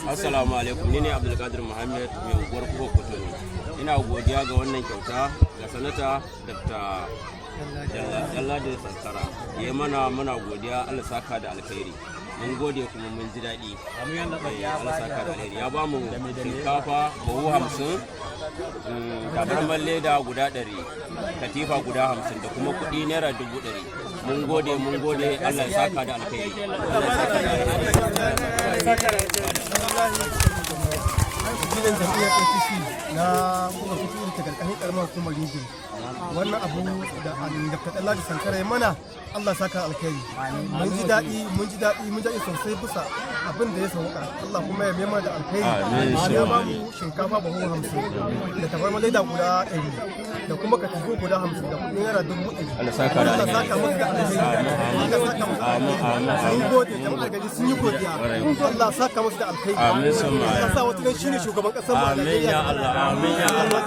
Assalamu alaikum, ni ne Abdulkadir Muhammad mai unguwar Kubo Kotonu. Ina godiya ga wannan kyauta ga sanata Dr. Jallade Sankara. Ya mana muna godiya, Allah saka da alkhairi. Mun gode kuma mun ji daɗi. Allah saka da alkhairi. Ya bamu shinkafa buhu 50, tabarmar leda guda 100, katifa guda 50 da kuma kuɗi naira 100. Mun gode, Allah saka da alkhairi. Gidan jam'iyyar APC na kuma fito da karkashin karamar hukumar Rinjin. Wannan abu da Dr. Jallade Sankara ya mana, Allah saka alkhairi. Mun ji daɗi sosai bisa abin da ya sauka. Allah kuma ya biya mana da alkhairi. Ya ba mu shinkafa buhu 50 da tabarmar leda guda 100 da kuma katifu guda 50 da kuɗi naira 100. Allah saka da alkhairi. Mun gode, jama'ar gari sun yi godiya. Allah saka musu da alkhairi. Amin. Allah sa wata shine shugaban ƙasar mu a Najeriya. Amin ya Allah.